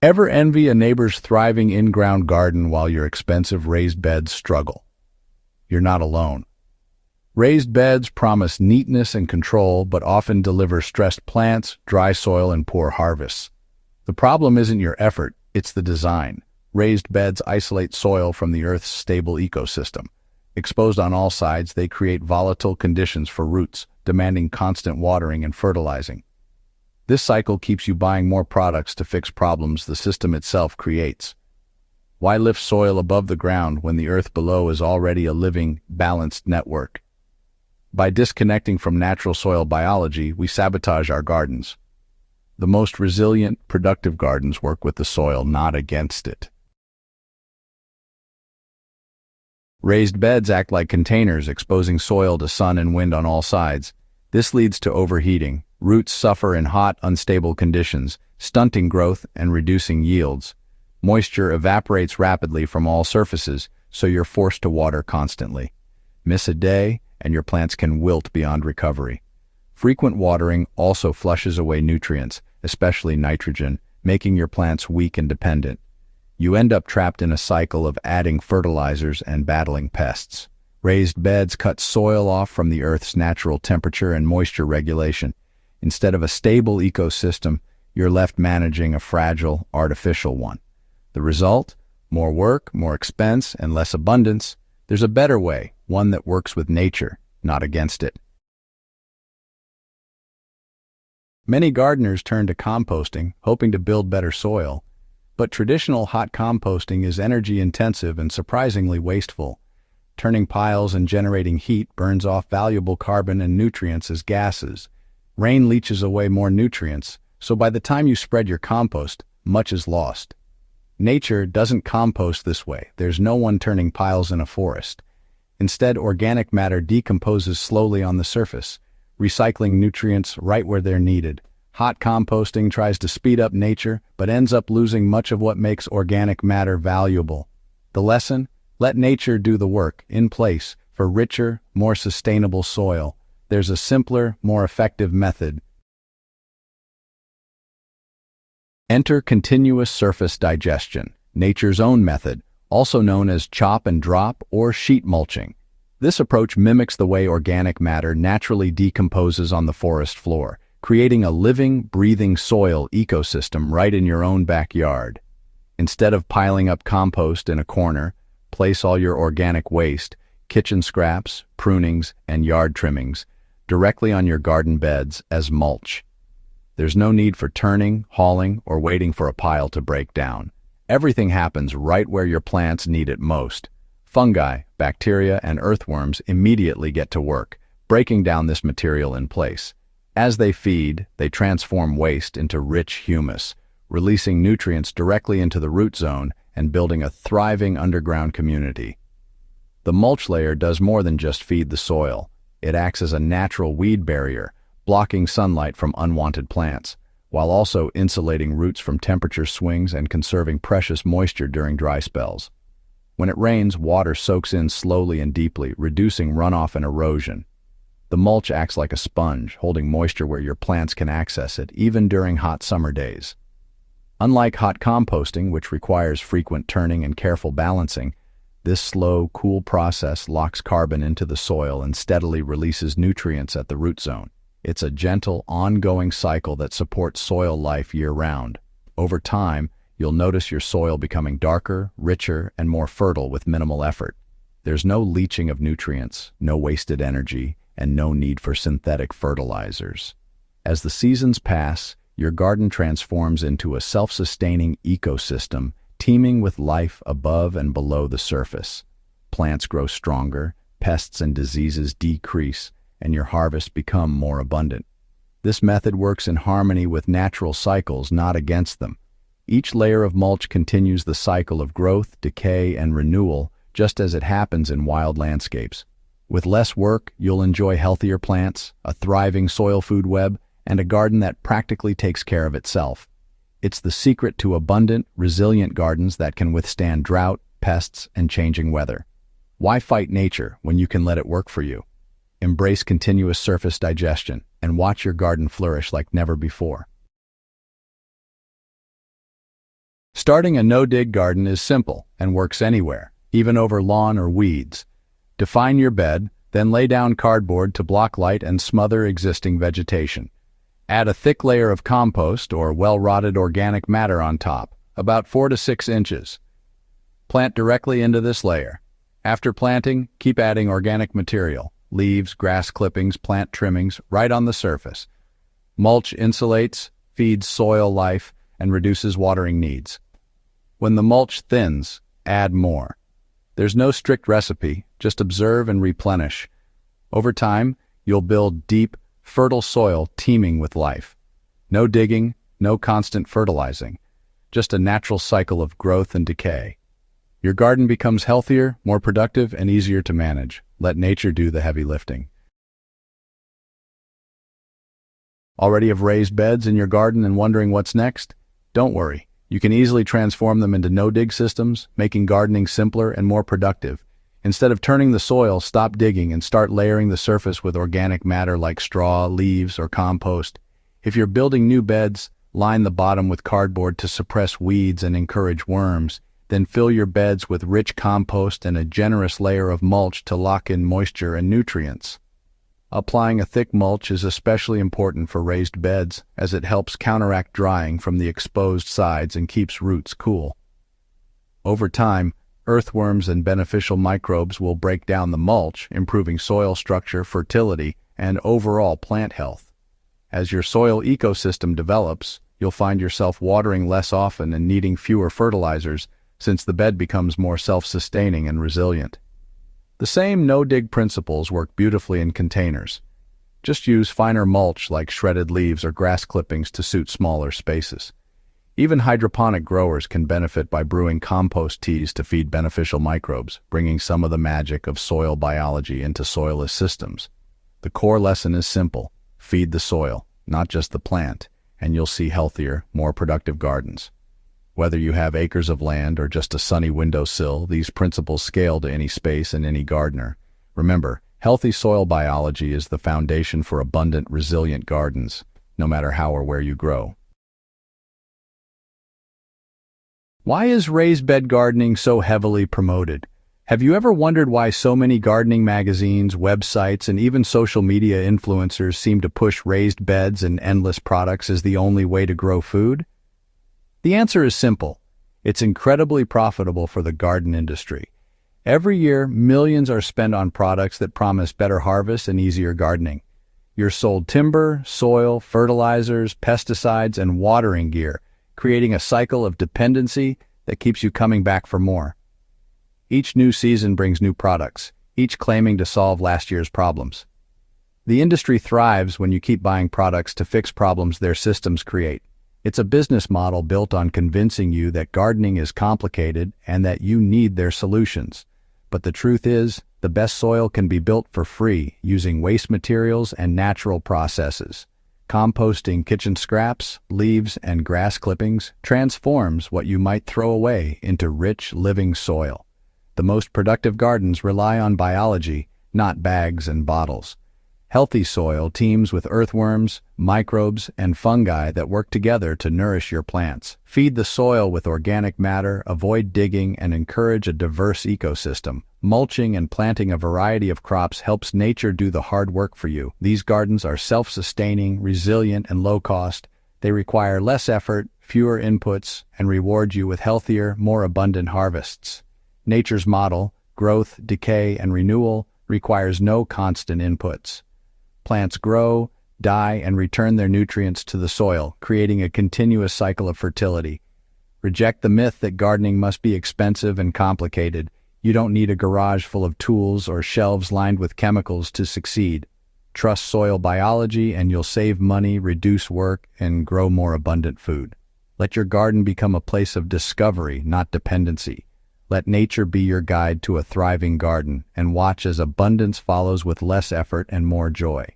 Ever envy a neighbor's thriving in-ground garden while your expensive raised beds struggle? You're not alone. Raised beds promise neatness and control, but often deliver stressed plants, dry soil, and poor harvests. The problem isn't your effort, it's the design. Raised beds isolate soil from the Earth's stable ecosystem. Exposed on all sides, they create volatile conditions for roots, demanding constant watering and fertilizing. This cycle keeps you buying more products to fix problems the system itself creates. Why lift soil above the ground when the earth below is already a living, balanced network? By disconnecting from natural soil biology, we sabotage our gardens. The most resilient, productive gardens work with the soil, not against it. Raised beds act like containers, exposing soil to sun and wind on all sides. This leads to overheating. Roots suffer in hot, unstable conditions, stunting growth and reducing yields. Moisture evaporates rapidly from all surfaces, so you're forced to water constantly. Miss a day, and your plants can wilt beyond recovery. Frequent watering also flushes away nutrients, especially nitrogen, making your plants weak and dependent. You end up trapped in a cycle of adding fertilizers and battling pests. Raised beds cut soil off from the Earth's natural temperature and moisture regulation. Instead of a stable ecosystem, you're left managing a fragile, artificial one. The result? More work, more expense, and less abundance. There's a better way, one that works with nature, not against it. Many gardeners turn to composting, hoping to build better soil. But traditional hot composting is energy-intensive and surprisingly wasteful. Turning piles and generating heat burns off valuable carbon and nutrients as gases. Rain leaches away more nutrients, so by the time you spread your compost, much is lost. Nature doesn't compost this way. There's no one turning piles in a forest. Instead, organic matter decomposes slowly on the surface, recycling nutrients right where they're needed. Hot composting tries to speed up nature, but ends up losing much of what makes organic matter valuable. The lesson? Let nature do the work, in place, for richer, more sustainable soil. There's a simpler, more effective method. Enter continuous surface digestion, nature's own method, also known as chop and drop or sheet mulching. This approach mimics the way organic matter naturally decomposes on the forest floor, creating a living, breathing soil ecosystem right in your own backyard. Instead of piling up compost in a corner, place all your organic waste, kitchen scraps, prunings, and yard trimmings directly on your garden beds as mulch. There's no need for turning, hauling, or waiting for a pile to break down. Everything happens right where your plants need it most. Fungi, bacteria, and earthworms immediately get to work, breaking down this material in place. As they feed, they transform waste into rich humus, releasing nutrients directly into the root zone and building a thriving underground community. The mulch layer does more than just feed the soil. It acts as a natural weed barrier, blocking sunlight from unwanted plants, while also insulating roots from temperature swings and conserving precious moisture during dry spells. When it rains, water soaks in slowly and deeply, reducing runoff and erosion. The mulch acts like a sponge, holding moisture where your plants can access it, even during hot summer days. Unlike hot composting, which requires frequent turning and careful balancing, this slow, cool process locks carbon into the soil and steadily releases nutrients at the root zone. It's a gentle, ongoing cycle that supports soil life year-round. Over time, you'll notice your soil becoming darker, richer, and more fertile with minimal effort. There's no leaching of nutrients, no wasted energy, and no need for synthetic fertilizers. As the seasons pass, your garden transforms into a self-sustaining ecosystem, teeming with life above and below the surface. Plants grow stronger, pests and diseases decrease, and your harvests become more abundant. This method works in harmony with natural cycles, not against them. Each layer of mulch continues the cycle of growth, decay, and renewal, just as it happens in wild landscapes. With less work, you'll enjoy healthier plants, a thriving soil food web, and a garden that practically takes care of itself. It's the secret to abundant, resilient gardens that can withstand drought, pests, and changing weather. Why fight nature when you can let it work for you? Embrace continuous surface digestion and watch your garden flourish like never before. Starting a no-dig garden is simple and works anywhere, even over lawn or weeds. Define your bed, then lay down cardboard to block light and smother existing vegetation. Add a thick layer of compost or well-rotted organic matter on top, about 4 to 6 inches. Plant directly into this layer. After planting, keep adding organic material, leaves, grass clippings, plant trimmings, right on the surface. Mulch insulates, feeds soil life, and reduces watering needs. When the mulch thins, add more. There's no strict recipe, just observe and replenish. Over time, you'll build deep, fertile soil teeming with life. No digging, no constant fertilizing, just a natural cycle of growth and decay. Your garden becomes healthier, more productive, and easier to manage. Let nature do the heavy lifting. Already have raised beds in your garden and wondering what's next? Don't worry. You can easily transform them into no-dig systems, making gardening simpler and more productive. Instead of turning the soil, stop digging and start layering the surface with organic matter like straw, leaves, or compost. If you're building new beds, line the bottom with cardboard to suppress weeds and encourage worms. Then fill your beds with rich compost and a generous layer of mulch to lock in moisture and nutrients. Applying a thick mulch is especially important for raised beds, as it helps counteract drying from the exposed sides and keeps roots cool. Over time, earthworms and beneficial microbes will break down the mulch, improving soil structure, fertility, and overall plant health. As your soil ecosystem develops, you'll find yourself watering less often and needing fewer fertilizers, since the bed becomes more self-sustaining and resilient. The same no-dig principles work beautifully in containers. Just use finer mulch like shredded leaves or grass clippings to suit smaller spaces. Even hydroponic growers can benefit by brewing compost teas to feed beneficial microbes, bringing some of the magic of soil biology into soilless systems. The core lesson is simple: feed the soil, not just the plant, and you'll see healthier, more productive gardens. Whether you have acres of land or just a sunny windowsill, these principles scale to any space and any gardener. Remember, healthy soil biology is the foundation for abundant, resilient gardens, no matter how or where you grow. Why is raised bed gardening so heavily promoted? Have you ever wondered why so many gardening magazines, websites, and even social media influencers seem to push raised beds and endless products as the only way to grow food? The answer is simple. It's incredibly profitable for the garden industry. Every year, millions are spent on products that promise better harvests and easier gardening. You're sold timber, soil, fertilizers, pesticides, and watering gear, creating a cycle of dependency that keeps you coming back for more. Each new season brings new products, each claiming to solve last year's problems. The industry thrives when you keep buying products to fix problems their systems create. It's a business model built on convincing you that gardening is complicated and that you need their solutions. But the truth is, the best soil can be built for free using waste materials and natural processes. Composting kitchen scraps, leaves, and grass clippings transforms what you might throw away into rich, living soil. The most productive gardens rely on biology, not bags and bottles. Healthy soil teems with earthworms, microbes, and fungi that work together to nourish your plants. Feed the soil with organic matter, avoid digging, and encourage a diverse ecosystem. Mulching and planting a variety of crops helps nature do the hard work for you. These gardens are self-sustaining, resilient, and low-cost. They require less effort, fewer inputs, and reward you with healthier, more abundant harvests. Nature's model, growth, decay, and renewal, requires no constant inputs. Plants grow, die, and return their nutrients to the soil, creating a continuous cycle of fertility. Reject the myth that gardening must be expensive and complicated. You don't need a garage full of tools or shelves lined with chemicals to succeed. Trust soil biology and you'll save money, reduce work, and grow more abundant food. Let your garden become a place of discovery, not dependency. Let nature be your guide to a thriving garden, and watch as abundance follows with less effort and more joy.